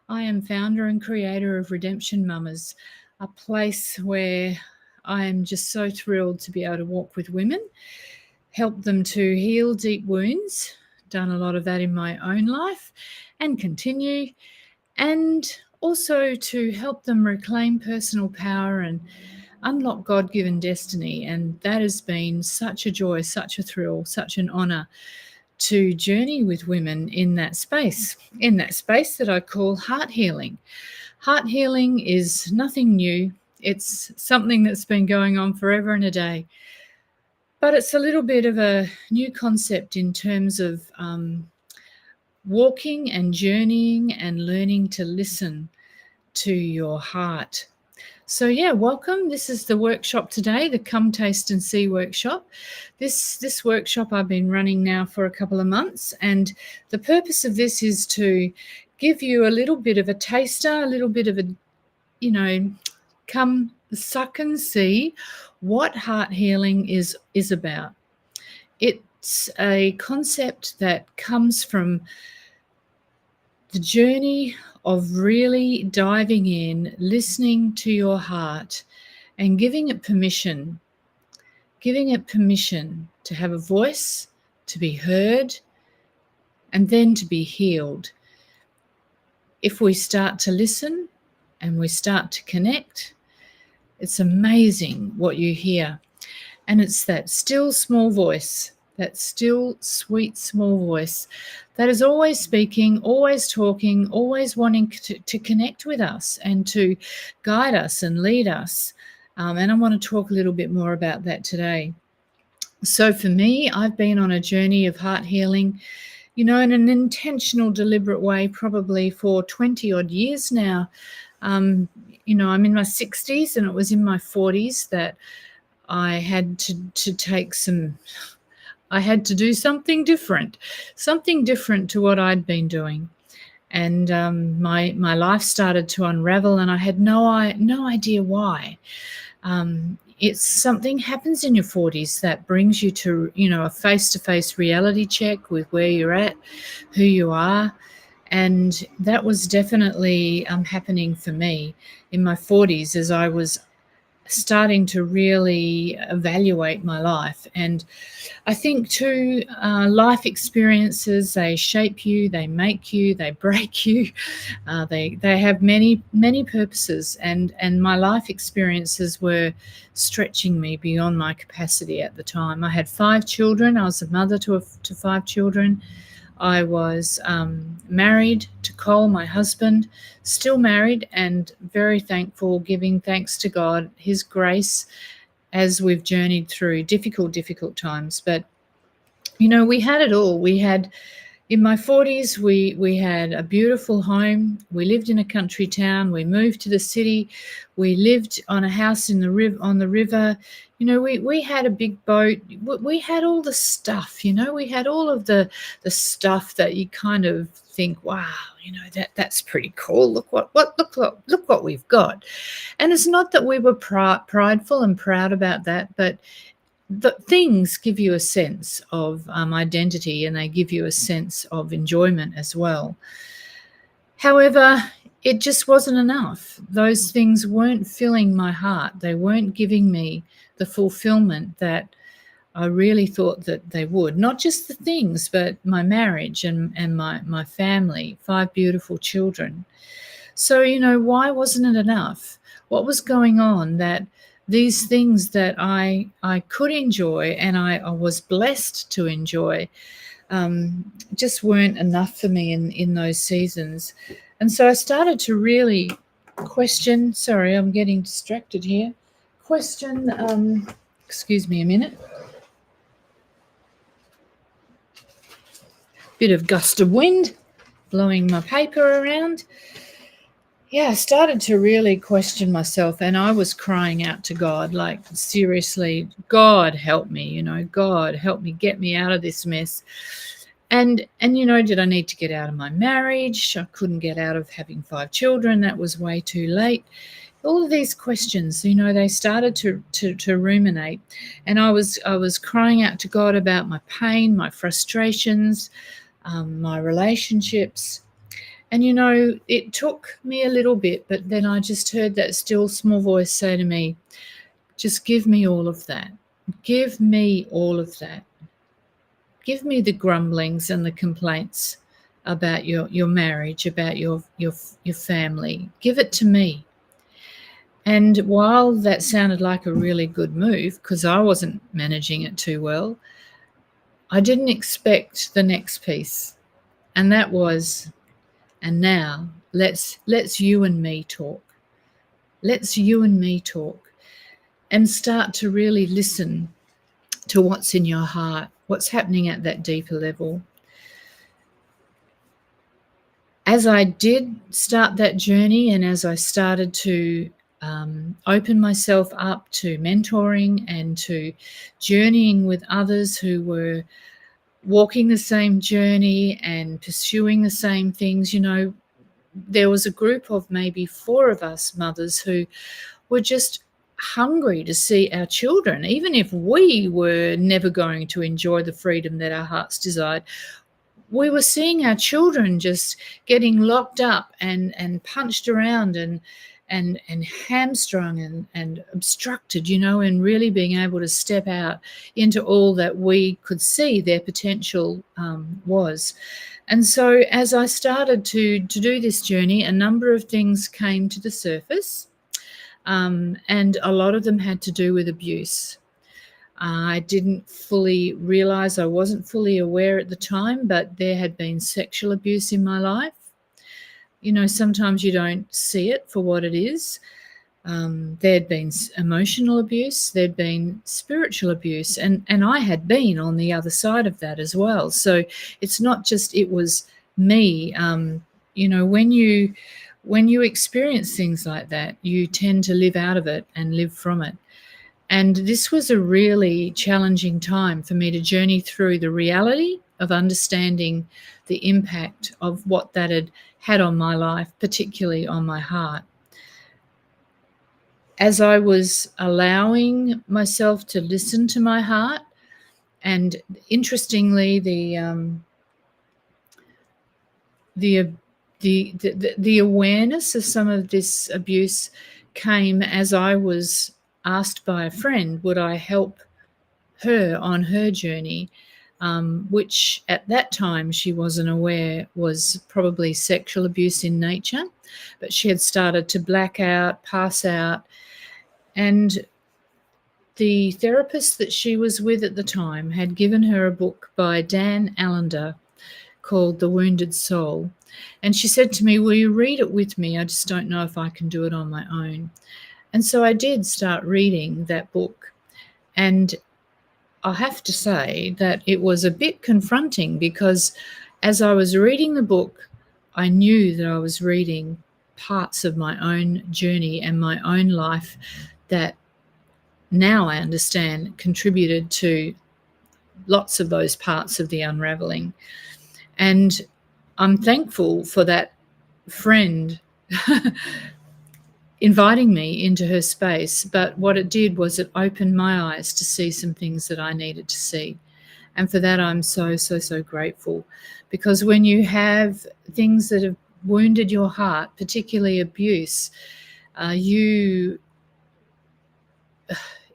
I am founder and creator of Redemption Mummas, a place where I am just so thrilled to be able to walk with women, help them to heal deep wounds. Done a lot of that in my own life and continue, and also to help them reclaim personal power and unlock God-given destiny. And that has been such a joy, such a thrill, such an honour to journey with women in that space that I call heart healing. Heart healing is nothing new. It's something that's been going on forever and a day. But it's a little bit of a new concept in terms of walking and journeying and learning to listen to your heart. So welcome. This is the workshop today, the Come Taste and See workshop. This workshop I've been running now for a couple of months, and the purpose of this is to give you a little bit of a taster, a little bit of a, come suck and see what heart healing is about. It's a concept that comes from the journey of really diving in, listening to your heart and giving it permission to have a voice, to be heard, and then to be healed. If we start to listen and we start to connect, it's amazing what you hear. And it's that still small voice, that still sweet small voice that is always speaking, always talking, always wanting to connect with us and to guide us and lead us. And I want to talk a little bit more about that today. So for me, I've been on a journey of heart healing, in an intentional, deliberate way, probably for 20 odd years now. I'm in my 60s, and it was in my 40s that I had to do something different to what I'd been doing. And my life started to unravel, and I had no idea why. It's something happens in your 40s that brings you to, a face-to-face reality check with where you're at, who you are. And that was definitely happening for me in my 40s as I was starting to really evaluate my life. And I think too, life experiences, they shape you, they make you, they break you. They have many purposes, and my life experiences were stretching me beyond my capacity at the time. I had 5 children. I was a mother to 5 children. I was married to Cole, my husband, still married, and very thankful, giving thanks to God, his grace, as we've journeyed through difficult times. But, we had it all. We had, in my 40s, we had a beautiful home. We lived in a country town. We moved to the city. We lived on a house on the river. We had a big boat. We had all the stuff, we had all of the stuff that you kind of think, wow, that's pretty cool. Look what we've got. And it's not that we were prideful and proud about that, but the things give you a sense of identity, and they give you a sense of enjoyment as well. However, it just wasn't enough. Those things weren't filling my heart. They weren't giving me the fulfillment that I really thought that they would. Not just the things, but my marriage and my family, 5 beautiful children. So, why wasn't it enough? What was going on that these things that I could enjoy and I was blessed to enjoy just weren't enough for me in those seasons? And so I started to really question, sorry, I'm getting distracted here, excuse me a minute, bit of gust of wind blowing my paper around. I started to really question myself, and I was crying out to God, like, seriously, God help me, God help me, get me out of this mess. And did I need to get out of my marriage? I couldn't get out of having 5 children. That was way too late. All of these questions, they started to ruminate, and I was crying out to God about my pain, my frustrations, my relationships. And, it took me a little bit, but then I just heard that still small voice say to me, just give me all of that. Give me all of that. Give me the grumblings and the complaints about your marriage, about your family. Give it to me. And while that sounded like a really good move, because I wasn't managing it too well, I didn't expect the next piece. And that was, and now let's you and me talk. Let's you and me talk and start to really listen to what's in your heart, what's happening at that deeper level. As I did start that journey, and as I started to open myself up to mentoring and to journeying with others who were walking the same journey and pursuing the same things, there was a group of maybe 4 of us mothers who were just hungry to see our children, even if we were never going to enjoy the freedom that our hearts desired. We were seeing our children just getting locked up and punched around and hamstrung and obstructed, and really being able to step out into all that we could see their potential was. And so as I started to do this journey, a number of things came to the surface, and a lot of them had to do with abuse. I didn't fully realize, I wasn't fully aware at the time, but there had been sexual abuse in my life. Sometimes you don't see it for what it is. There'd been emotional abuse, there'd been spiritual abuse, and I had been on the other side of that as well. So it's not just it was me. When you experience things like that, you tend to live out of it and live from it. And this was a really challenging time for me to journey through the reality of understanding the impact of what that had on my life, particularly on my heart. As I was allowing myself to listen to my heart, and interestingly, the awareness of some of this abuse came as I was asked by a friend, would I help her on her journey, which at that time she wasn't aware was probably sexual abuse in nature, but she had started to black out, pass out, and the therapist that she was with at the time had given her a book by Dan Allender called The Wounded Soul. And she said to me, will you read it with me? I just don't know if I can do it on my own. And so I did start reading that book. And I have to say that it was a bit confronting, because as I was reading the book, I knew that I was reading parts of my own journey and my own life that now I understand contributed to lots of those parts of the unraveling. And I'm thankful for that friend inviting me into her space, but what it did was it opened my eyes to see some things that I needed to see. And for that, I'm so, so, so grateful, because when you have things that have wounded your heart, particularly abuse,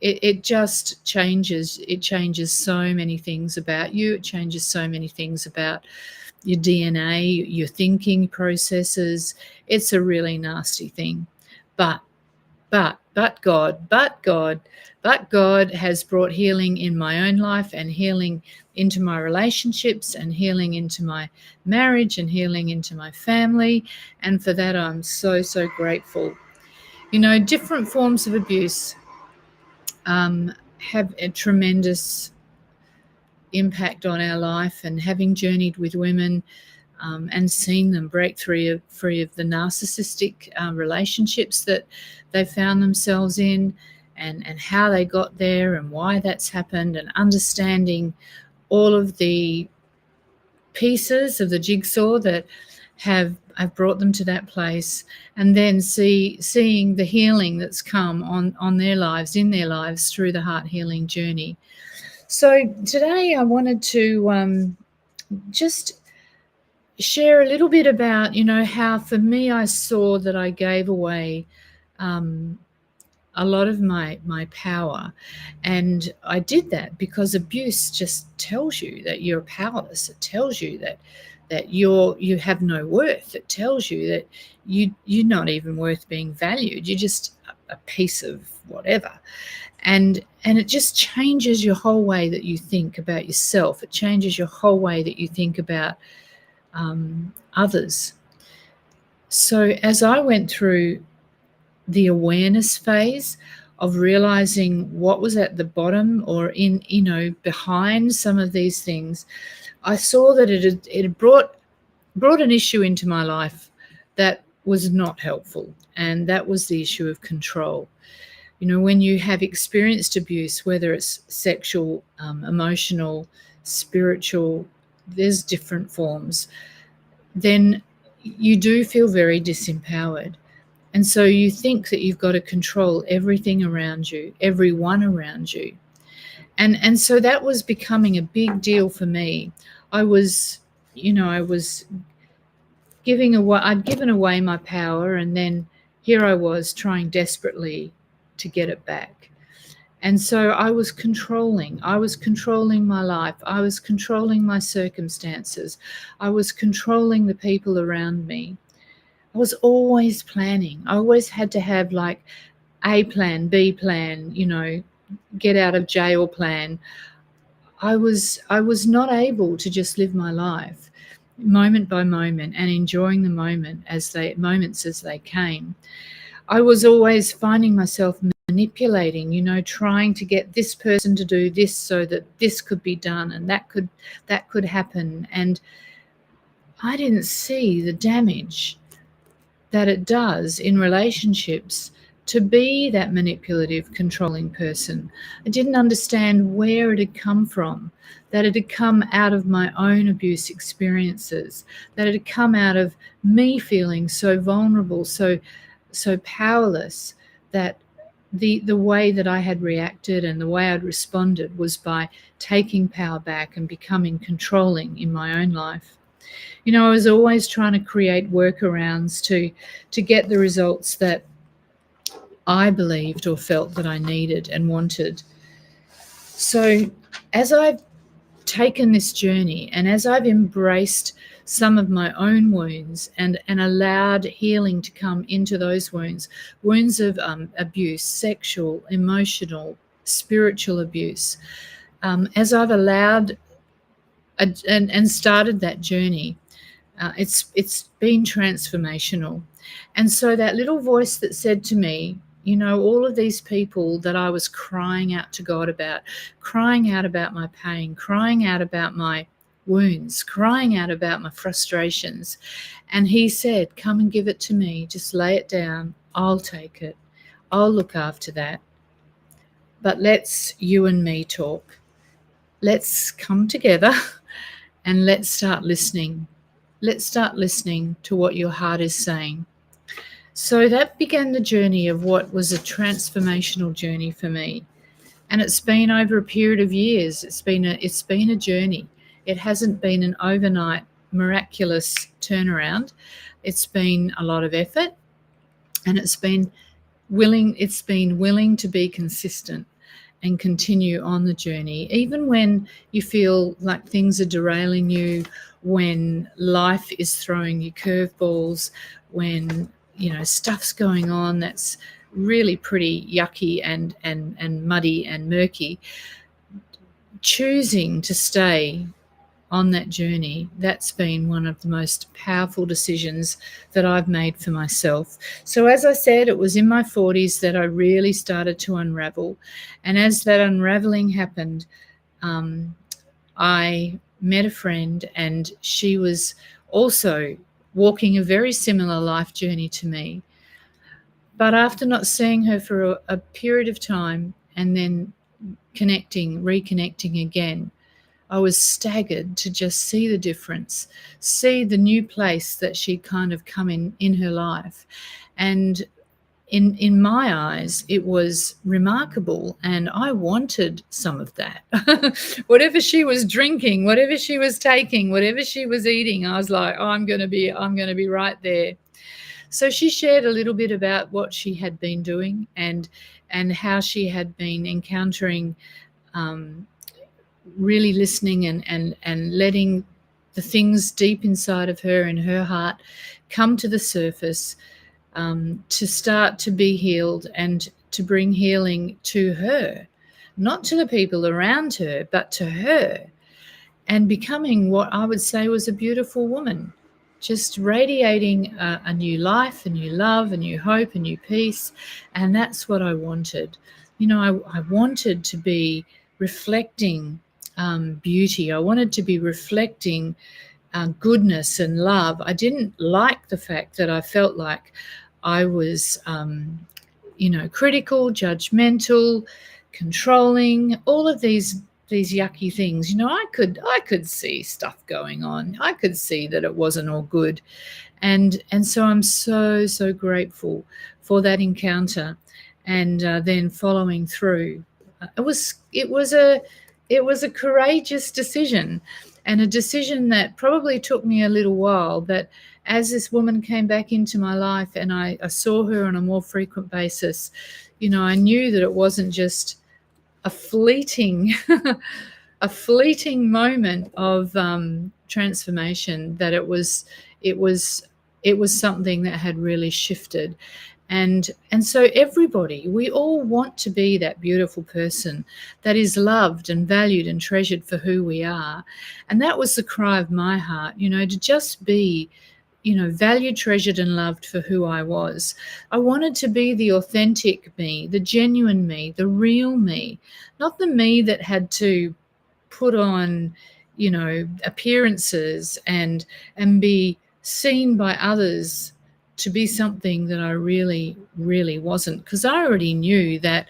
it just changes. It changes so many things about you. It changes so many things about your DNA, your thinking processes. It's a really nasty thing. But God has brought healing in my own life, and healing into my relationships, and healing into my marriage, and healing into my family. And for that, I'm so, so grateful. Different forms of abuse have a tremendous impact on our life, and having journeyed with women and seen them break free of the narcissistic relationships that they found themselves in, and how they got there and why that's happened, and understanding all of the pieces of the jigsaw that have brought them to that place, and then seeing the healing that's come on their lives, in their lives, through the heart healing journey. So today I wanted to just share a little bit about, how for me I saw that I gave away a lot of my power, and I did that because abuse just tells you that you're powerless. It tells you that you have no worth. It tells you that you're not even worth being valued. You're just a piece of whatever. And it just changes your whole way that you think about yourself. It changes your whole way that you think about others. So as I went through the awareness phase of realizing what was at the bottom or behind some of these things, I saw that it had brought an issue into my life that was not helpful, and that was the issue of control. When you have experienced abuse, whether it's sexual, emotional, spiritual, there's different forms, then you do feel very disempowered. And so you think that you've got to control everything around you, everyone around you. And so that was becoming a big deal for me. I was giving away, I'd given away my power, and then here I was trying desperately to get it back. And so I was controlling my life. I was controlling my circumstances. I was controlling the people around me. I was always planning. I always had to have like A plan, B plan, get out of jail plan. I was not able to just live my life moment by moment and enjoying the moments as they came. I was always finding myself manipulating, trying to get this person to do this so that this could be done and that could happen. And I didn't see the damage that it does in relationships to be that manipulative, controlling person. I didn't understand where it had come from, that it had come out of my own abuse experiences, that it had come out of me feeling so vulnerable, so powerless, that the way that I had reacted and the way I'd responded was by taking power back and becoming controlling in my own life. I was always trying to create workarounds to get the results that I believed or felt that I needed and wanted. So as I've taken this journey and as I've embraced some of my own wounds and allowed healing to come into those wounds of abuse, sexual, emotional, spiritual abuse, as I've allowed and started that journey, it's been transformational. And so that little voice that said to me, all of these people that I was crying out to God about, crying out about my pain, crying out about my wounds, crying out about my frustrations. And he said, come and give it to me. Just lay it down. I'll take it. I'll look after that. But let's you and me talk. Let's come together and let's start listening. Let's start listening to what your heart is saying. So that began the journey of what was a transformational journey for me. And it's been over a period of years. It's been a journey. It hasn't been an overnight miraculous turnaround. It's been a lot of effort, and it's been willing to be consistent and continue on the journey, even when you feel like things are derailing you, when life is throwing you curveballs, when stuff's going on that's really pretty yucky and muddy and murky. Choosing to stay on that journey, that's been one of the most powerful decisions that I've made for myself. So as I said, it was in my 40s that I really started to unravel. And as that unraveling happened, I met a friend, and she was also walking a very similar life journey to me. But after not seeing her for a period of time and then reconnecting again, I was staggered to just see the difference, see the new place that she'd kind of come in her life. And in my eyes, it was remarkable, and I wanted some of that. Whatever she was drinking, whatever she was taking, whatever she was eating, I was like, oh, I'm going to be right there. So she shared a little bit about what she had been doing and how she had been encountering, really listening and letting the things deep inside of her and her heart come to the surface, to start to be healed and to bring healing to her, not to the people around her, but to her, and becoming what I would say was a beautiful woman, just radiating a new life, a new love, a new hope, a new peace. And that's what I wanted. I wanted to be reflecting beauty. I wanted to be reflecting goodness and love. I didn't like the fact that I felt like I was, critical, judgmental, controlling, all of these yucky things. I could see stuff going on. I could see that it wasn't all good, and so I'm so grateful for that encounter, and then following through. It was a courageous decision, and a decision that probably took me a little while. But as this woman came back into my life and I saw her on a more frequent basis, I knew that it wasn't just a fleeting a fleeting moment of transformation, that it was something that had really shifted. And so we all want to be that beautiful person that is loved and valued and treasured for who we are. And that was the cry of my heart, to just be, valued, treasured, and loved for who I was. I wanted to be the authentic me, the genuine me, the real me, not the me that had to put on, appearances and be seen by others to be something that I really, really wasn't. Because I already knew that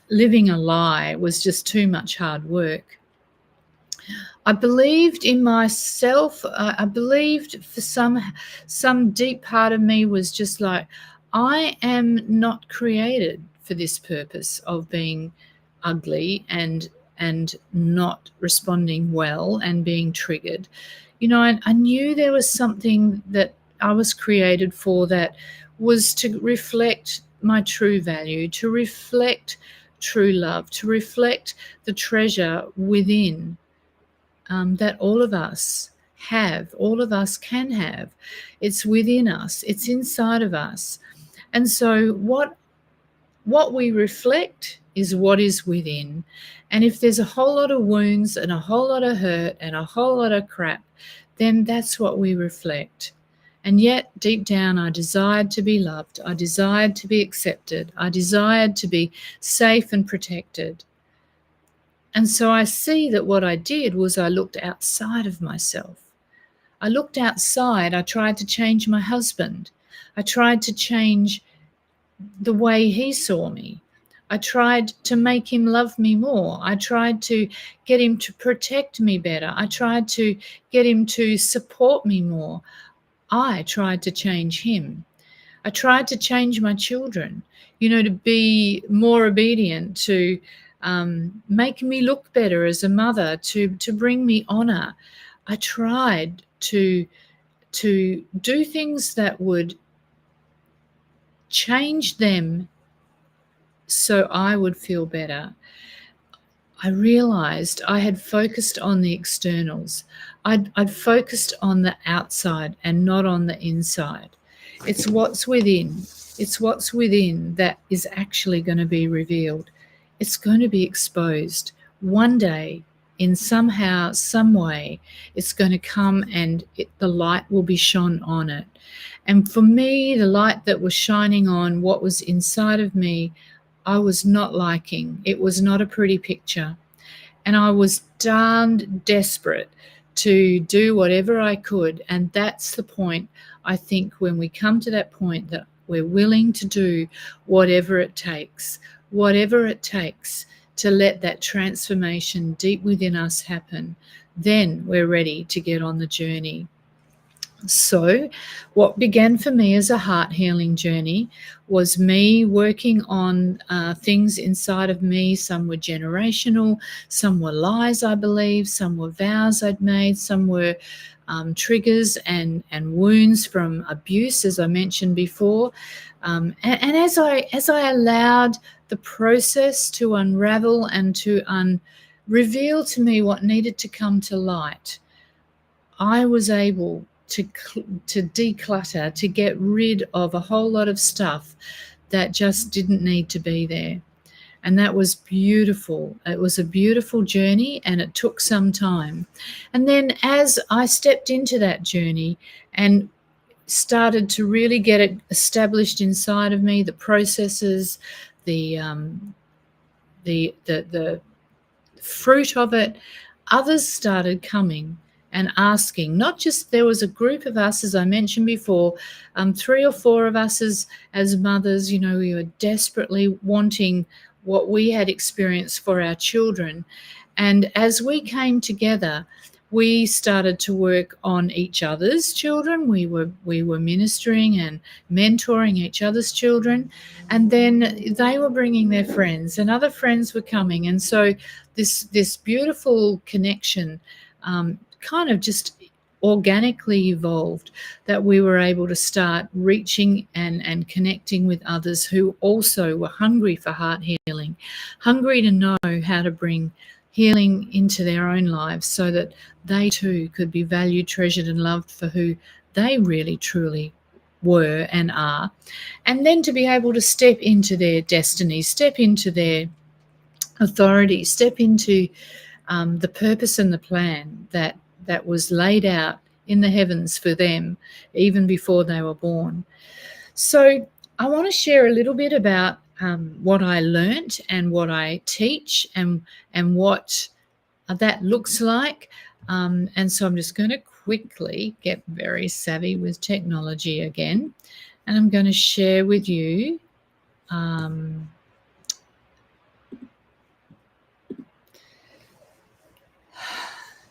living a lie was just too much hard work. I believed in myself. I believed for some deep part of me was just like, I am not created for this purpose of being ugly and not responding well and being triggered. I knew there was something that I was created for, that was to reflect my true value, to reflect true love, to reflect the treasure within, that all of us have, all of us can have. It's within us, it's inside of us. And so what we reflect is what is within. And if there's a whole lot of wounds and a whole lot of hurt and a whole lot of crap, then that's what we reflect. And yet, deep down, I desired to be loved. I desired to be accepted. I desired to be safe and protected. And so I see that what I did was I looked outside of myself. I looked outside. I tried to change my husband. I tried to change the way he saw me. I tried to make him love me more. I tried to get him to protect me better. I tried to get him to support me more. I tried to change him. I tried to change my children, to be more obedient, to make me look better as a mother, to bring me honor. I tried to do things that would change them so I would feel better. I realized I had focused on the externals. I'd focused on the outside and not on the inside. It's what's within. It's what's within that is actually going to be revealed. It's going to be exposed. One day, in somehow, some way, it's going to come and the light will be shone on it. And for me, the light that was shining on what was inside of me, I was not liking. It was not a pretty picture. And I was darned desperate to do whatever I could. And that's the point, I think, when we come to that point that we're willing to do whatever it takes to let that transformation deep within us happen, then we're ready to get on the journey. So, what began for me as a heart healing journey was me working on things inside of me. Some were generational, some were lies, I believe, some were vows I'd made, some were triggers and wounds from abuse, as I mentioned before. And as I allowed the process to unravel and to reveal to me what needed to come to light, I was able to declutter, to get rid of a whole lot of stuff that just didn't need to be there. And that was beautiful. It was a beautiful journey, and it took some time. And then as I stepped into that journey and started to really get it established inside of me, the processes, the fruit of it, others started coming and asking. Not just, there was a group of us, as I mentioned before, 3 or 4 of us as mothers. We were desperately wanting what we had experienced for our children. And as we came together, we started to work on each other's children. We were ministering and mentoring each other's children, and then they were bringing their friends, and other friends were coming. And so this beautiful connection kind of just organically evolved, that we were able to start reaching and connecting with others who also were hungry for heart healing, hungry to know how to bring healing into their own lives so that they too could be valued, treasured, and loved for who they really truly were and are. And then to be able to step into their destiny, step into their authority, step into the purpose and the plan that was laid out in the heavens for them even before they were born. So I want to share a little bit about what I learnt and what I teach and what that looks like. And so I'm just going to quickly get very savvy with technology again, and I'm going to share with you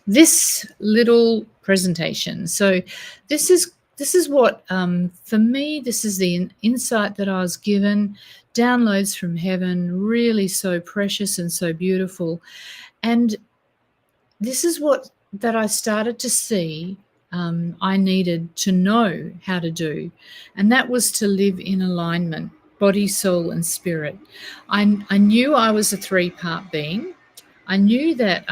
this little presentation. So this is what, for me, this is the insight that I was given, downloads from heaven, really so precious and so beautiful. And this is what that I started to see I needed to know how to do, and that was to live in alignment, body, soul, and spirit. I knew I was a 3-part being. I knew that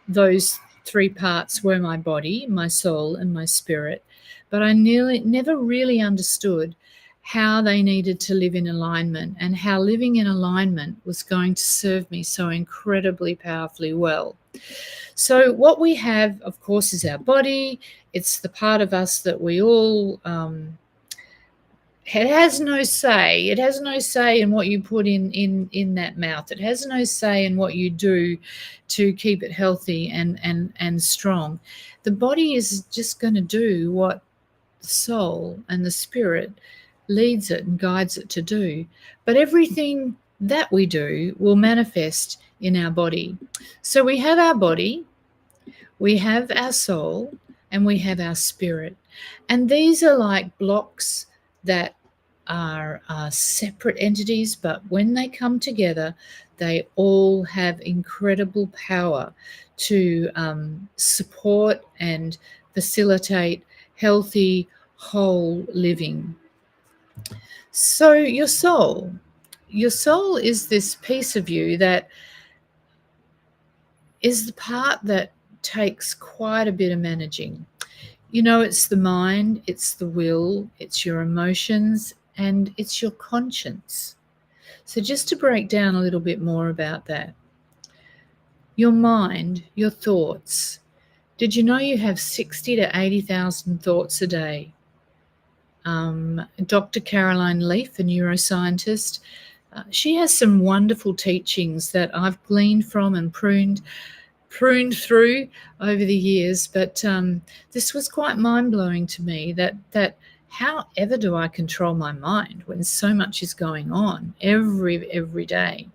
those 3 parts were my body, my soul, and my spirit, but I never really understood how they needed to live in alignment and how living in alignment was going to serve me so incredibly powerfully well. So what we have, of course, is our body. It's the part of us that we all it has no say. It has no say in what you put in that mouth. It has no say in what you do to keep it healthy and strong. The body is just going to do what the soul and the spirit leads it and guides it to do. But everything that we do will manifest in our body. So we have our body, we have our soul, and we have our spirit. And these are like blocks that are separate entities, but when they come together, they all have incredible power to support and facilitate healthy, whole living. So your soul is this piece of you that is the part that takes quite a bit of managing. It's the mind, it's the will, it's your emotions, and it's your conscience. So just to break down a little bit more about that. Your mind, your thoughts. Did you know you have 60 to 80,000 thoughts a day? Dr. Caroline Leaf, a neuroscientist, she has some wonderful teachings that I've gleaned from and pruned through over the years, but this was quite mind-blowing to me, that how ever do I control my mind when so much is going on every day?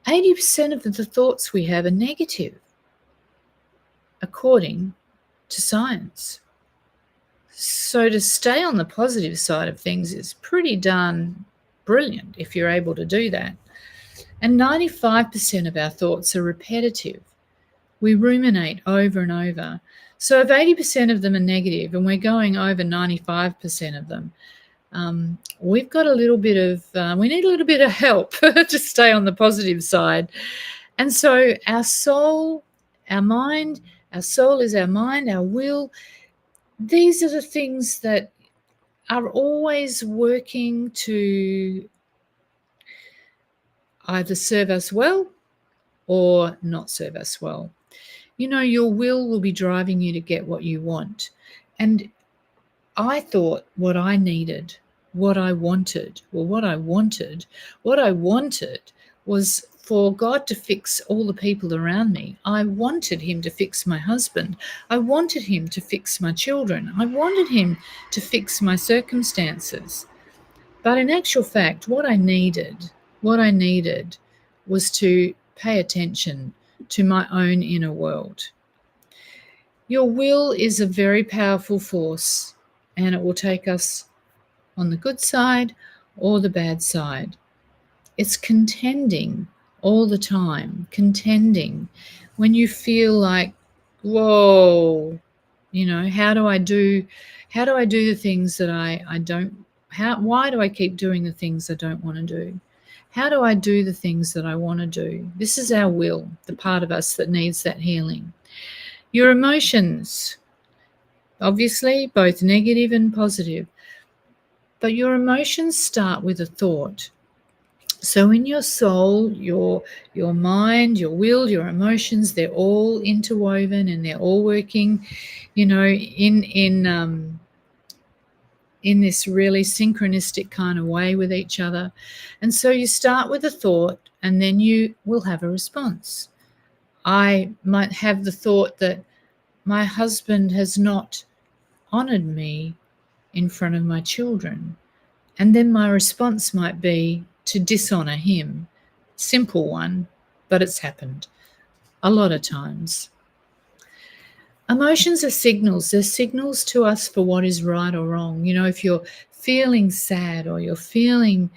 80% of the thoughts we have are negative, according to science. So to stay on the positive side of things is pretty darn brilliant if you're able to do that. And 95% of our thoughts are repetitive. We ruminate over and over. So if 80% of them are negative and we're going over 95% of them, we've got a little bit of, we need a little bit of help to stay on the positive side. And so our soul, our mind, our soul is our mind, our will. These are the things that are always working to either serve us well or not serve us well. You know, your will be driving you to get what you want. And I thought what I needed, what I wanted was for God to fix all the people around me. I wanted him to fix my husband. I wanted him to fix my children. I wanted him to fix my circumstances. But in actual fact, what I needed was to pay attention to my own inner world. Your will is a very powerful force, and it will take us on the good side or the bad side. It's contending all the time, contending. When you feel like, whoa, you know, how do I do the things that I don't, why do I keep doing the things I don't want to do? How do I do the things that I want to do? This is our will, the part of us that needs that healing. Your emotions, obviously, both negative and positive. But your emotions start with a thought. So in your soul, your mind, your will, your emotions, they're all interwoven and they're all working, you know, in this really synchronistic kind of way with each other. And so you start with a thought and then you will have a response. I might have the thought that my husband has not honored me in front of my children. And then my response might be to dishonor him. Simple one, but it's happened a lot of times. Emotions are signals. They're signals to us for what is right or wrong. You know, if you're feeling sad or you're feeling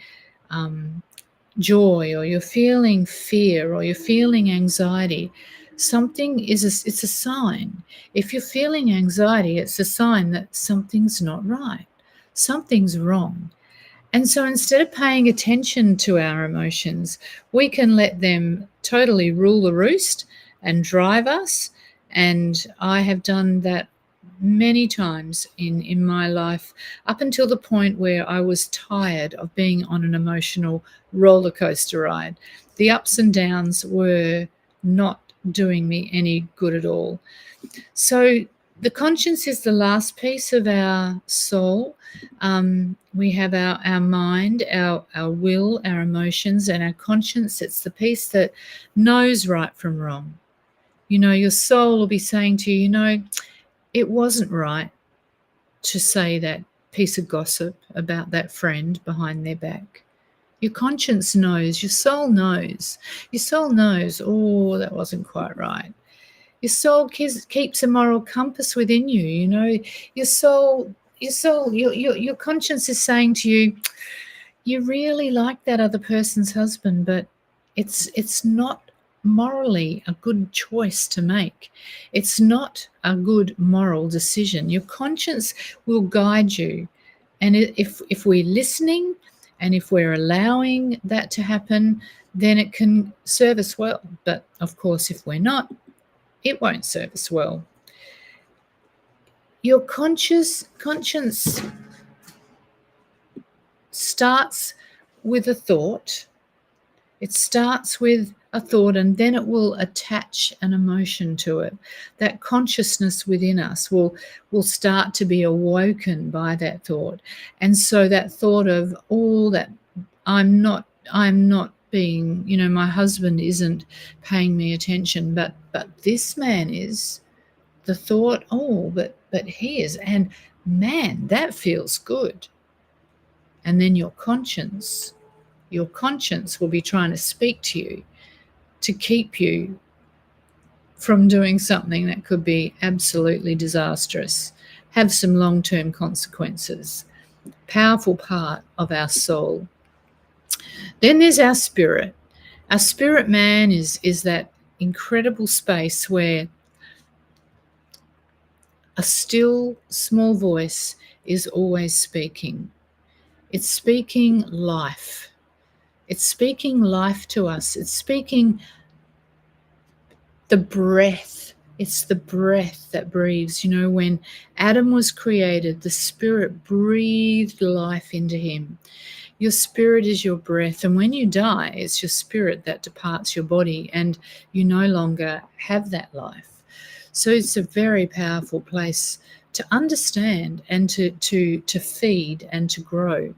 joy or you're feeling fear or you're feeling anxiety, it's a sign. If you're feeling anxiety, it's a sign that something's not right. Something's wrong. And so instead of paying attention to our emotions, we can let them totally rule the roost and drive us. And I have done that many times in my life, up until the point where I was tired of being on an emotional roller coaster ride. The ups and downs were not doing me any good at all. So the conscience is the last piece of our soul. We have our mind, our will, our emotions, and our conscience. It's the piece that knows right from wrong. You know, your soul will be saying to you, you know, it wasn't right to say that piece of gossip about that friend behind their back. Your conscience knows, your soul knows. Your soul knows, oh, that wasn't quite right. Your soul keeps a moral compass within you, you know. Your conscience is saying to you, you really like that other person's husband, but it's not morally a good choice to make. It's not a good moral decision. Your conscience will guide you. And if we're listening and if we're allowing that to happen, then it can serve us well. But of course, if we're not, it won't serve us well. Your conscience starts with a thought. It starts with a thought and then it will attach an emotion to it. That consciousness within us will start to be awoken by that thought. And so that thought of, oh, that I'm not being, you know, my husband isn't paying me attention, but this man is. The thought, oh, but he is, and man, that feels good. And then your conscience will be trying to speak to you to keep you from doing something that could be absolutely disastrous. have some long-term consequences. Powerful part of our soul. Then there's our spirit. Our spirit man is that incredible space where a still small voice is always speaking. It's speaking life. It's speaking life to us. It's speaking the breath. It's the breath that breathes. You know, when Adam was created, the Spirit breathed life into him. Your spirit is your breath, and when you die, it's your spirit that departs your body, and you no longer have that life. So it's a very powerful place to understand and to feed and to grow.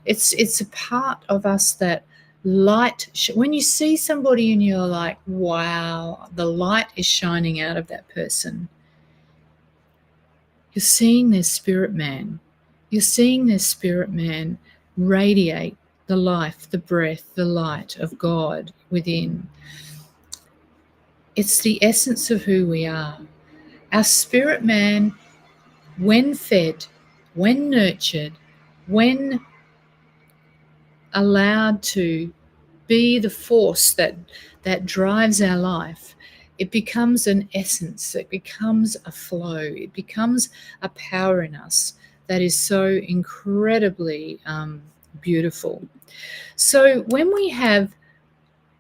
It's a part of us that light, when you see somebody and you're like, wow, the light is shining out of that person, you're seeing their spirit man. You're seeing their spirit man radiate the life, the breath, the light of God within. It's the essence of who we are. Our spirit man, when fed, when nurtured, when allowed to be the force that drives our life, it becomes an essence, it becomes a flow, it becomes a power in us that is so incredibly beautiful. So when we have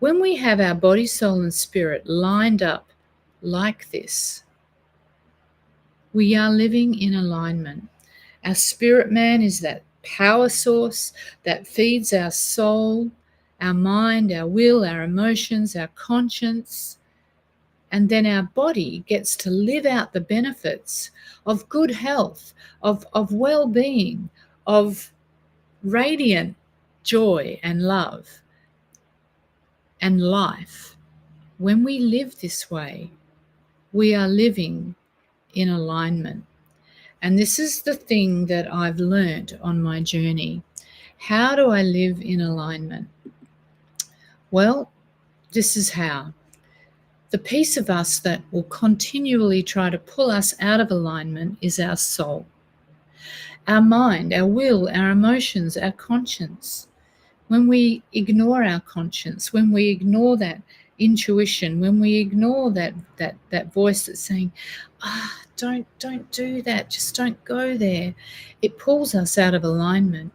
our body, soul, and spirit lined up like this, we are living in alignment. Our spirit man is that power source that feeds our soul, our mind, our will, our emotions, our conscience. And then our body gets to live out the benefits of good health, of well-being, of radiant joy and love and life. When we live this way, we are living in alignment. And this is the thing that I've learned on my journey. How do I live in alignment? Well, this is how. The piece of us that will continually try to pull us out of alignment is our soul. Our mind, our will, our emotions, our conscience. When we ignore our conscience, when we ignore that intuition, when we ignore that voice that's saying, don't do that, just don't go there, it pulls us out of alignment.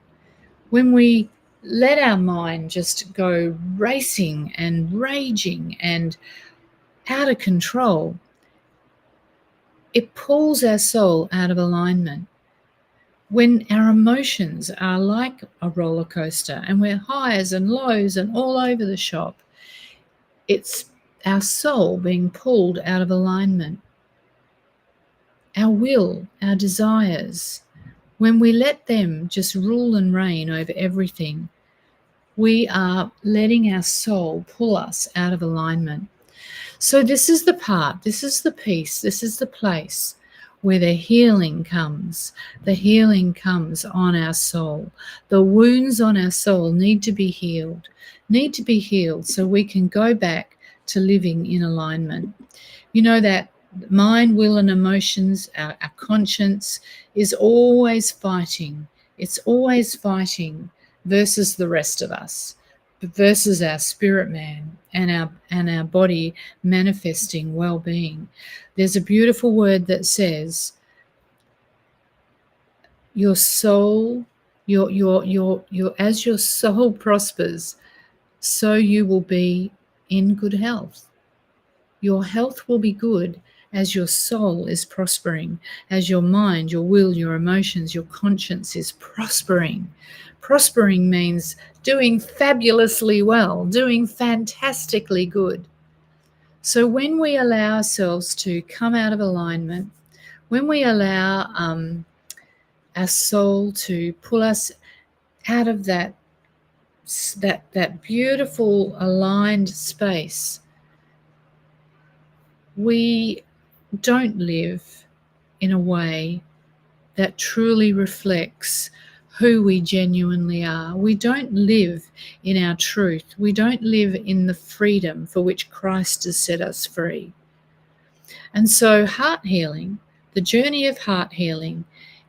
When we let our mind just go racing and raging and out of control, it pulls our soul out of alignment. When our emotions are like a roller coaster and we're highs and lows and all over the shop, it's our soul being pulled out of alignment. Our will, our desires, when we let them just rule and reign over everything, we are letting our soul pull us out of alignment. So this is the part, this is the piece, this is the place where the healing comes. The healing comes on our soul. The wounds on our soul need to be healed so we can go back to living in alignment. You know that mind, will, and emotions, our conscience is always fighting. It's always fighting versus the rest of us, versus our spirit man and our body manifesting well-being. There's a beautiful word that says, your soul, your as your soul prospers, so you will be in good health. Your health will be good as your soul is prospering, as your mind, your will, your emotions, your conscience is prospering. Prospering means doing fabulously well, doing fantastically good. So when we allow ourselves to come out of alignment, when we allow our soul to pull us out of that beautiful aligned space, we don't live in a way that truly reflects who we genuinely are. We don't live in our truth. We don't live in the freedom for which Christ has set us free. And so heart healing, The journey of heart healing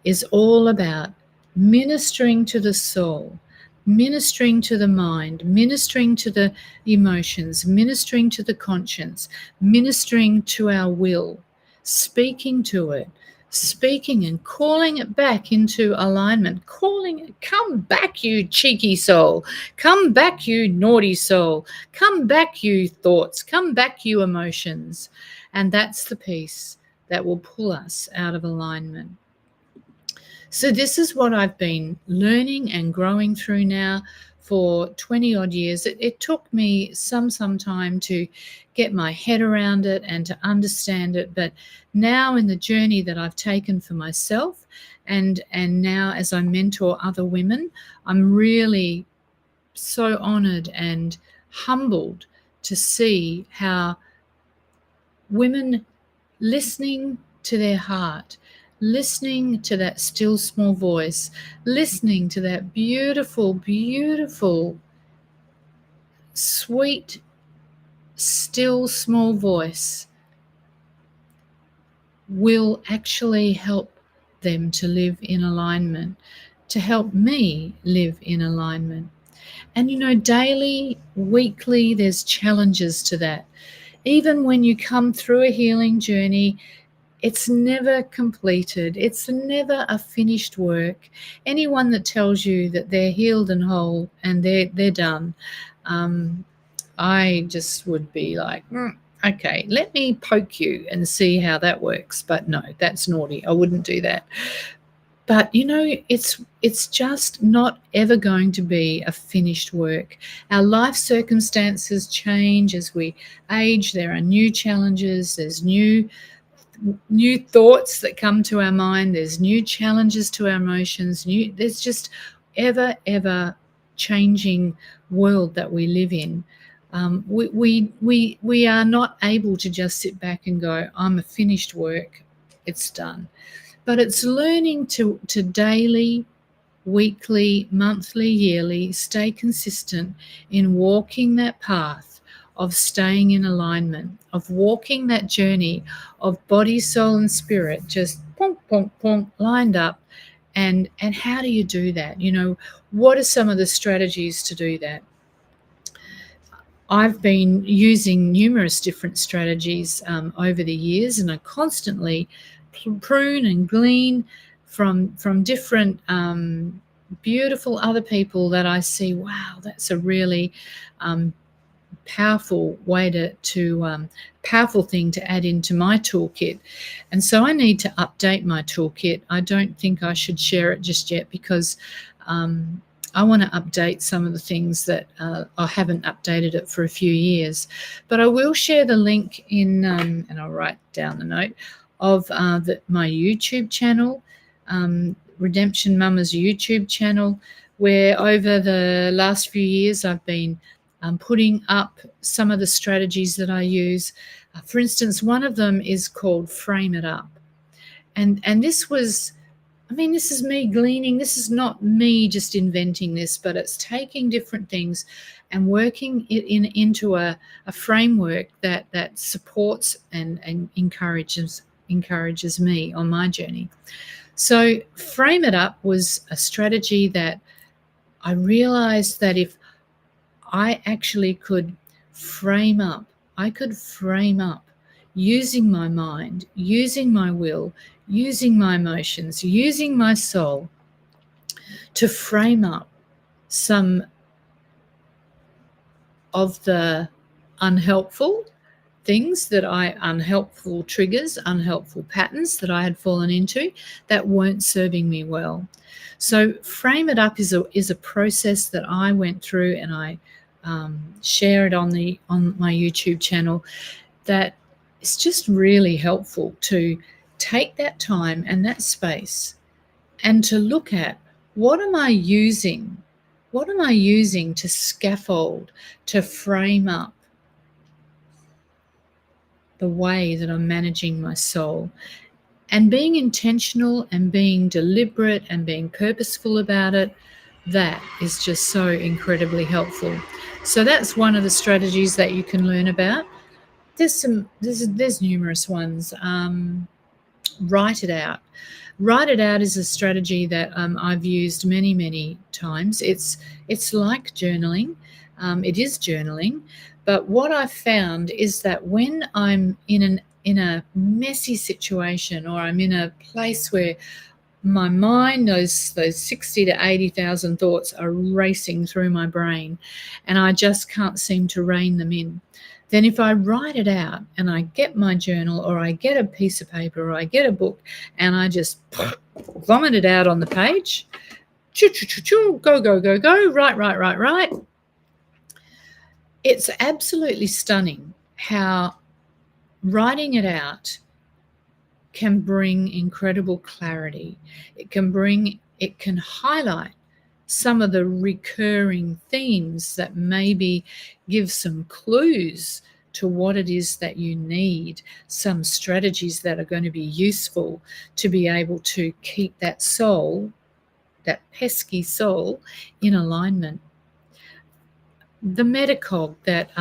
is all about ministering to the soul, ministering to the mind, ministering to the emotions, ministering to the conscience, ministering to our will, speaking to it, speaking and calling it back into alignment, calling it, come back, you cheeky soul, come back, you naughty soul, come back, you thoughts, come back, you emotions. And that's the piece that will pull us out of alignment. So this is what I've been learning and growing through now for 20 odd years. It took me some time to get my head around it and to understand it. But now in the journey that I've taken for myself and now as I mentor other women, I'm really so honored and humbled to see how women listening to their heart, listening to that still small voice, listening to that beautiful, beautiful, sweet, still small voice will actually help them to live in alignment, to help me live in alignment. And you know, daily, weekly, there's challenges to that. Even when you come through a healing journey, it's never completed. It's never a finished work. Anyone that tells you that they're healed and whole and they're done, I just would be like, okay, let me poke you and see how that works. But no, that's naughty. I wouldn't do that. But you know, it's just not ever going to be a finished work. Our life circumstances change as we age. There are new challenges. There's new thoughts that come to our mind. There's new challenges to our emotions. There's just ever changing world that we live in. We are not able to just sit back and go, I'm a finished work, it's done. But it's learning to daily, weekly, monthly, yearly stay consistent in walking that path of staying in alignment, of walking that journey of body, soul, and spirit, just ponk, ponk, ponk, lined up. And how do you do that? You know, what are some of the strategies to do that? I've been using numerous different strategies over the years, and I constantly prune and glean from different beautiful other people that I see, wow, that's a really powerful way to powerful thing to add into my toolkit. And so I need to update my toolkit. I don't think I should share it just yet because I want to update some of the things that I haven't updated it for a few years. But I will share the link in, and I'll write down the note, of my YouTube channel, Redemption Mumma's YouTube channel, where over the last few years I've been putting up some of the strategies that I use. For instance, one of them is called Frame It Up. And this was, I mean, this is me gleaning. This is not me just inventing this, but it's taking different things and working it into a framework that supports and encourages me on my journey. So Frame It Up was a strategy that I realized that if I actually could frame up, using my mind, using my will, using my emotions, using my soul to frame up some of the unhelpful things unhelpful triggers, unhelpful patterns that I had fallen into that weren't serving me well. So Frame It Up is a process that I went through, and I share it on my YouTube channel. That is just really helpful to take that time and that space and to look at what am I using to scaffold, to frame up the way that I'm managing my soul. And being intentional and being deliberate and being purposeful about it, that is just so incredibly helpful. So that's one of the strategies that you can learn about. There's numerous ones. write it out. Write it out is a strategy that I've used many, many times. It's like journaling. It is journaling, but what I've found is that when I'm in a messy situation, or I'm in a place where my mind, those 60 to 80,000 thoughts are racing through my brain, and I just can't seem to rein them in, then if I write it out and I get my journal, or I get a piece of paper, or I get a book, and I just vomit it out on the page, choo, choo, choo, choo, go, go, go, go, write. It's absolutely stunning how writing it out can bring incredible clarity. It can highlight some of the recurring themes that maybe give some clues to what it is that you need, some strategies that are going to be useful to be able to keep that soul, that pesky soul, in alignment. The Metacog that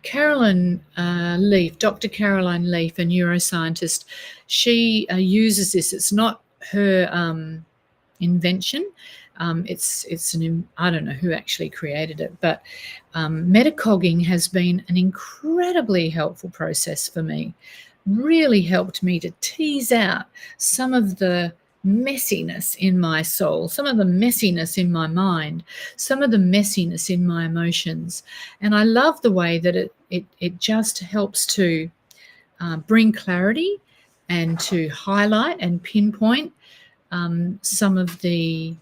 Caroline Leaf, Dr. Caroline Leaf, a neuroscientist, she uses this. It's not her invention. I don't know who actually created it, but metacogging has been an incredibly helpful process for me. Really helped me to tease out some of the messiness in my soul, some of the messiness in my mind, some of the messiness in my emotions. And I love the way that it just helps to bring clarity and to highlight and pinpoint some of the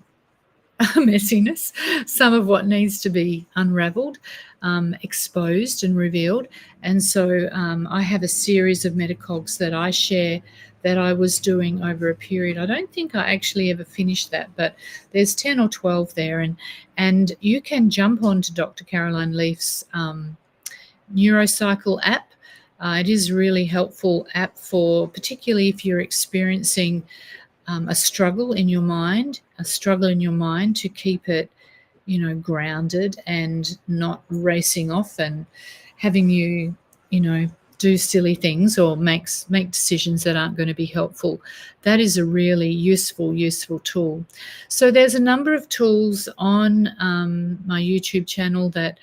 messiness, some of what needs to be unraveled, exposed and revealed. And so I have a series of metacogs that I share that I was doing over a period. I don't think I actually ever finished that, but there's 10 or 12 there. And you can jump onto Dr. Caroline Leaf's Neurocycle app. It is really helpful app for, particularly if you're experiencing a struggle in your mind to keep it, grounded and not racing off and having you, do silly things or make decisions that aren't going to be helpful. That is a really useful tool. So there's a number of tools on my YouTube channel that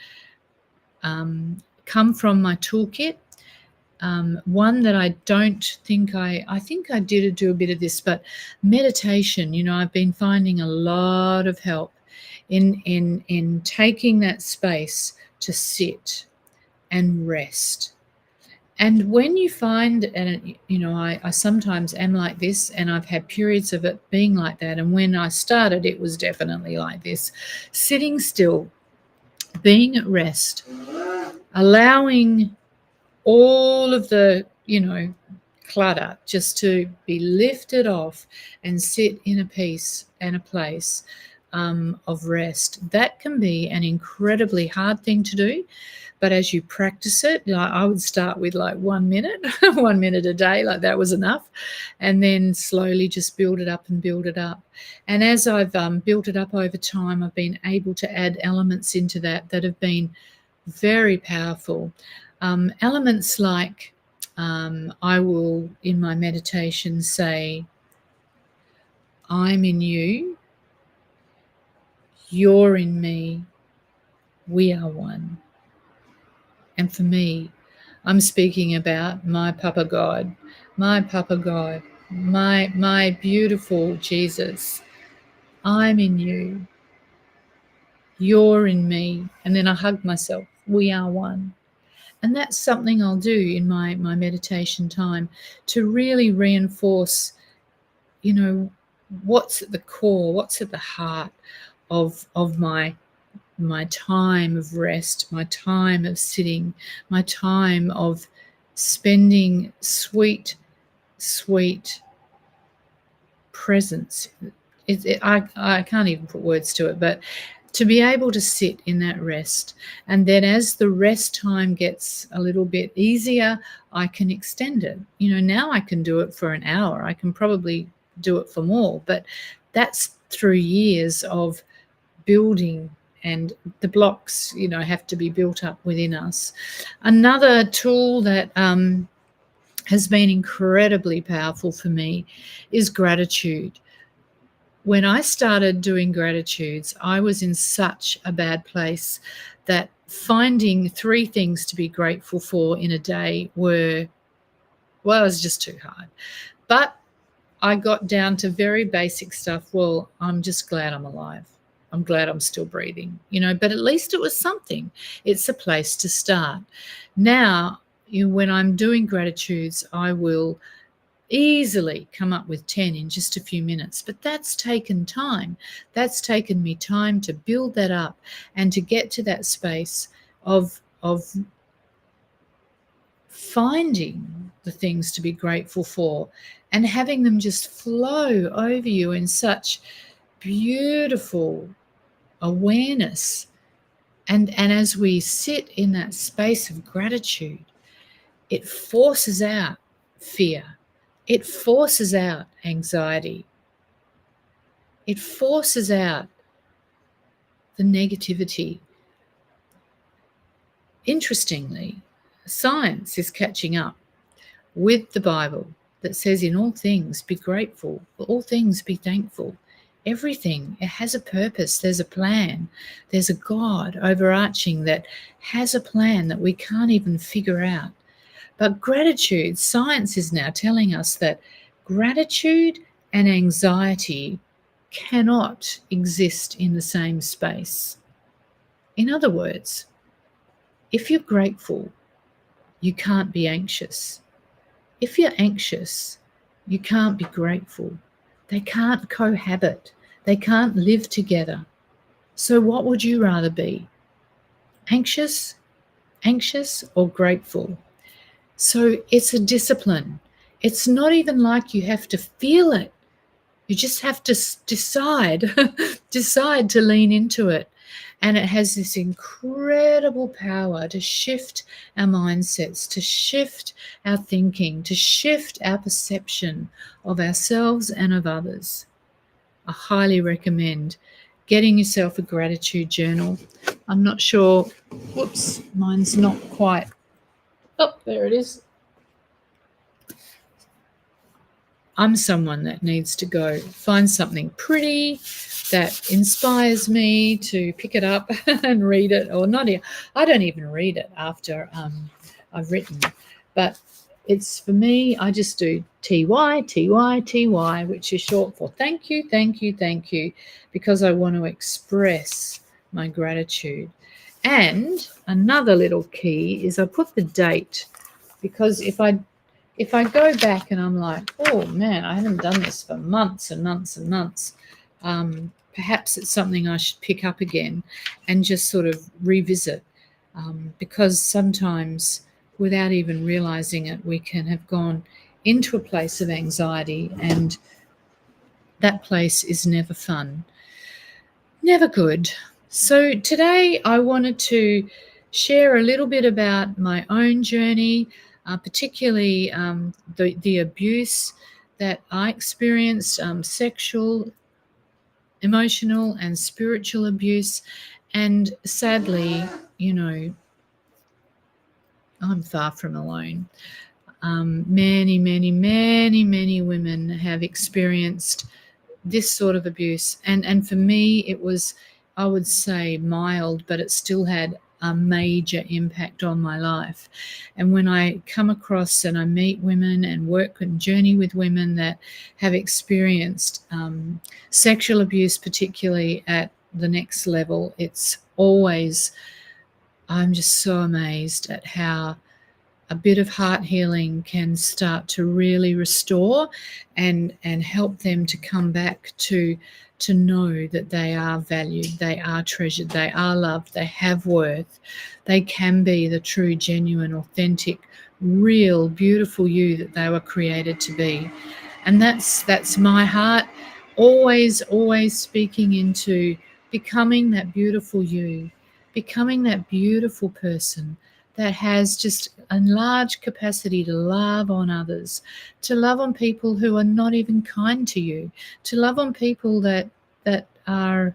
come from my toolkit. One that I don't think I think I did do a bit of this, but meditation, I've been finding a lot of help in taking that space to sit and rest. And when you find, and I sometimes am like this, and I've had periods of it being like that. And when I started, it was definitely like this: sitting still, being at rest, allowing all of the, clutter just to be lifted off and sit in a peace and a place of rest. That can be an incredibly hard thing to do. But as you practice it, I would start with like 1 minute, 1 minute a day, like that was enough. And then slowly just build it up and build it up. And as I've built it up over time, I've been able to add elements into that have been very powerful. Elements like I will, in my meditation, say, I'm in you, you're in me, we are one. And for me, I'm speaking about my Papa God, my beautiful Jesus. I'm in you, you're in me. And then I hug myself, we are one. And that's something I'll do in my meditation time to really reinforce, what's at the core, what's at the heart of my time of rest, my time of sitting, my time of spending sweet presence. I can't even put words to it, but to be able to sit in that rest. And then as the rest time gets a little bit easier, I can extend it. Now I can do it for an hour. I can probably do it for more, but that's through years of building, and the blocks, have to be built up within us. Another tool that has been incredibly powerful for me is gratitude. When I started doing gratitudes, I was in such a bad place that finding 3 things to be grateful for in a day it was just too hard. But I got down to very basic stuff. Well, I'm just glad I'm alive. I'm glad I'm still breathing, but at least it was something. It's a place to start. Now, when I'm doing gratitudes, I will easily come up with 10 in just a few minutes, but that's taken time. That's taken me time to build that up and to get to that space of finding the things to be grateful for and having them just flow over you in such beautiful awareness. And as we sit in that space of gratitude, it forces out fear. It forces out anxiety. It forces out the negativity. Interestingly, science is catching up with the Bible that says in all things be grateful, all things be thankful. Everything, it has a purpose, there's a plan, there's a God overarching that has a plan that we can't even figure out. But gratitude, science is now telling us that gratitude and anxiety cannot exist in the same space. In other words, if you're grateful, you can't be anxious. If you're anxious, you can't be grateful. They can't cohabit. They can't live together. So what would you rather be? Anxious or grateful? So it's a discipline. It's not even like you have to feel it. You just have to decide to lean into it. And it has this incredible power to shift our mindsets, to shift our thinking, to shift our perception of ourselves and of others. I highly recommend getting yourself a gratitude journal. I'm not sure. Whoops, mine's not quite. Oh, there it is. I'm someone that needs to go find something pretty that inspires me to pick it up and read it, or not. I don't even read it after I've written, but it's for me. I just do TY, TY, TY, which is short for thank you, thank you, thank you, because I want to express my gratitude. And another little key is I put the date, because if I go back and I'm like, oh man, I haven't done this for months and months and months, perhaps it's something I should pick up again and just sort of revisit, because sometimes without even realizing it, we can have gone into a place of anxiety, and that place is never fun, never good. So today I wanted to share a little bit about my own journey, particularly the abuse that I experienced, sexual, emotional and spiritual abuse. And sadly, I'm far from alone. Many, many, many, many women have experienced this sort of abuse. And for me, it was, I would say, mild, but it still had a major impact on my life. And when I come across and I meet women and work and journey with women that have experienced sexual abuse, particularly at the next level, it's always, I'm just so amazed at how a bit of heart healing can start to really restore and help them to come back to know that they are valued, they are treasured, they are loved, they have worth, they can be the true, genuine, authentic, real, beautiful you that they were created to be. And that's my heart, always speaking into becoming that beautiful you, becoming that beautiful person that has just a large capacity to love on others, to love on people who are not even kind to you, to love on people that are,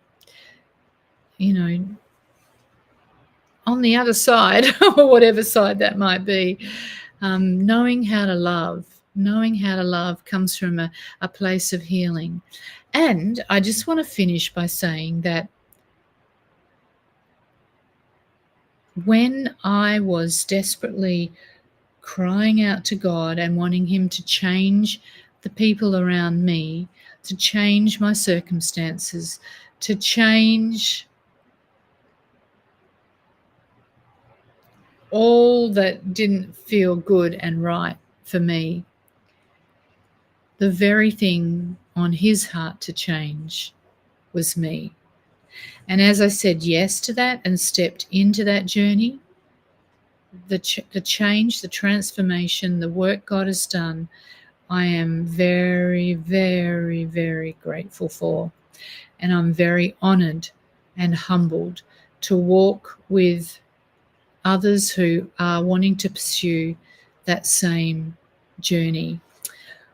on the other side, or whatever side that might be. Knowing how to love comes from a place of healing. And I just want to finish by saying that when I was desperately crying out to God and wanting Him to change the people around me, to change my circumstances, to change all that didn't feel good and right for me, the very thing on His heart to change was me. And as I said yes to that and stepped into that journey, the change, the transformation, the work God has done, I am very, very, very grateful for. And I'm very honored and humbled to walk with others who are wanting to pursue that same journey.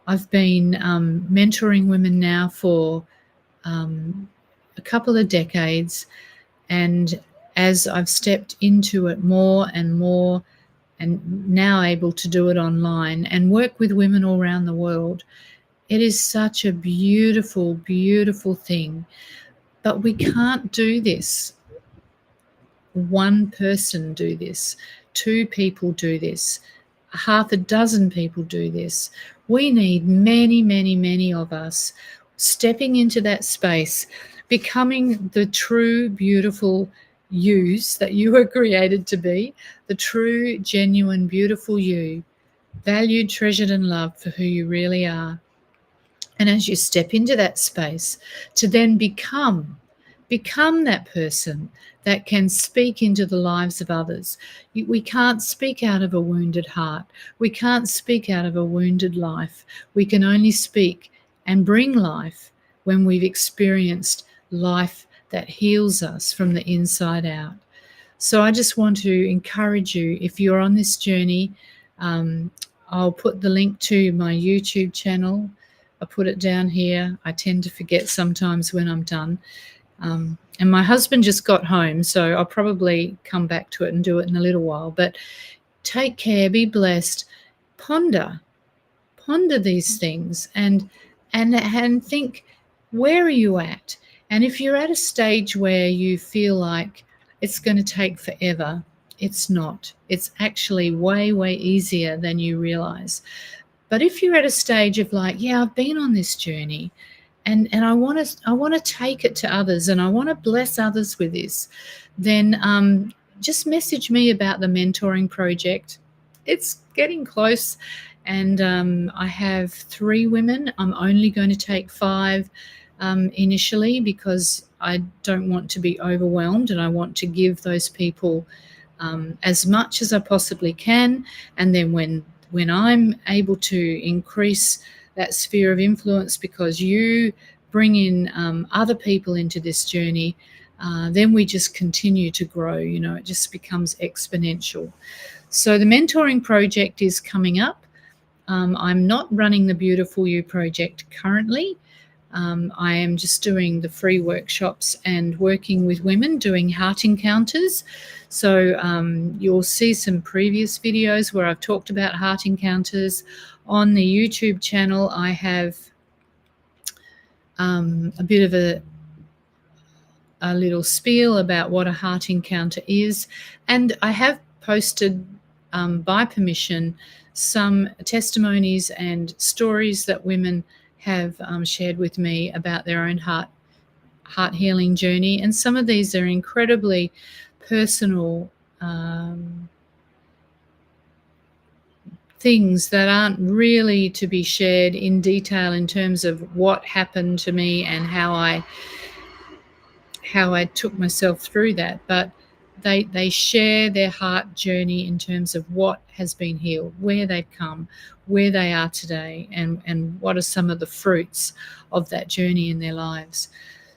I've been mentoring women now for a couple of decades, and as I've stepped into it more and more, and now able to do it online and work with women all around the world, it is such a beautiful, beautiful thing. But we can't do this. One person do this. Two people do this. Half a dozen people do this. We need many, many, many of us stepping into that space, becoming the true, beautiful yous that you were created to be, the true, genuine, beautiful you, valued, treasured, and loved for who you really are. And as you step into that space, to then become that person that can speak into the lives of others. We can't speak out of a wounded heart. We can't speak out of a wounded life. We can only speak and bring life when we've experienced life that heals us from the inside out. So I just want to encourage you, if you're on this journey, I'll put the link to my YouTube channel. I put it down here. I tend to forget sometimes when I'm done. And my husband just got home, so I'll probably come back to it and do it in a little while. But take care, be blessed, ponder these things, and think, where are you at? And if you're at a stage where you feel like it's going to take forever, it's not. It's actually way, way easier than you realize. But if you're at a stage of like, yeah, I've been on this journey, and I want to take it to others, and I want to bless others with this, then just message me about the mentoring project. It's getting close, and I have 3 women. I'm only going to take 5 initially, because I don't want to be overwhelmed, and I want to give those people as much as I possibly can. And then when I'm able to increase that sphere of influence, because you bring in other people into this journey, then we just continue to grow. It just becomes exponential. So the mentoring project is coming up. I'm not running the Beautiful You project currently. I am just doing the free workshops and working with women doing heart encounters. So you'll see some previous videos where I've talked about heart encounters. On the YouTube channel, I have a bit of a little spiel about what a heart encounter is. And I have posted, by permission, some testimonies and stories that women have shared with me about their own heart healing journey. And some of these are incredibly personal things that aren't really to be shared in detail in terms of what happened to me and how I took myself through that. But they share their heart journey in terms of what has been healed, where they've come, where they are today, and what are some of the fruits of that journey in their lives.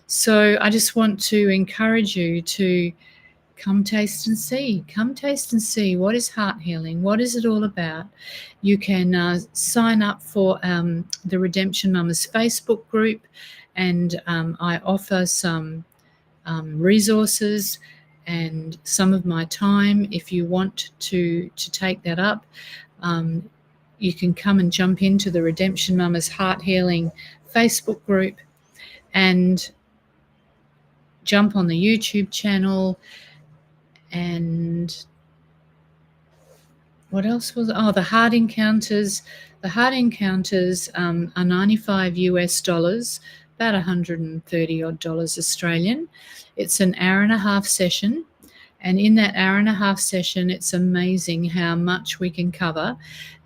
So I just want to encourage you to come taste and see. Come taste and see, what is heart healing? What is it all about? You can sign up for the Redemption Mamas Facebook group, and I offer some resources and some of my time if you want to take that up. You can come and jump into the Redemption Mummas Heart Healing Facebook group and jump on the YouTube channel. And what else was it? Oh, the Heart Encounters. The Heart Encounters are $95 US, about $130 odd Australian. It's an hour and a half session. And in that hour and a half session, it's amazing how much we can cover.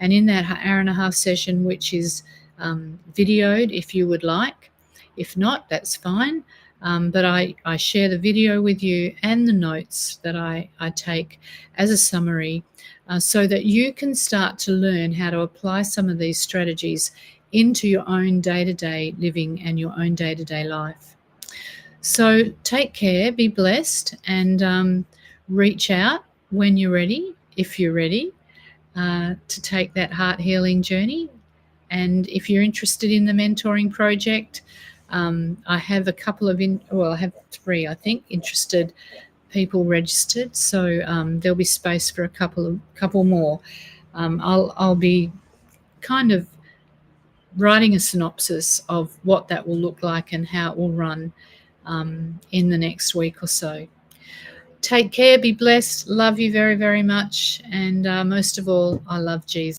And in that hour and a half session, which is videoed if you would like, if not, that's fine. But I share the video with you and the notes that I take as a summary so that you can start to learn how to apply some of these strategies into your own day-to-day living and your own day-to-day life. So take care, be blessed, and reach out when you're ready, if you're ready, to take that heart healing journey. And if you're interested in the mentoring project, I have a couple of, I have 3, I think, interested people registered. So there'll be space for a couple more. I'll be kind of writing a synopsis of what that will look like and how it will run in the next week or so. Take care, be blessed, love you very, very much, and most of all, I love Jesus.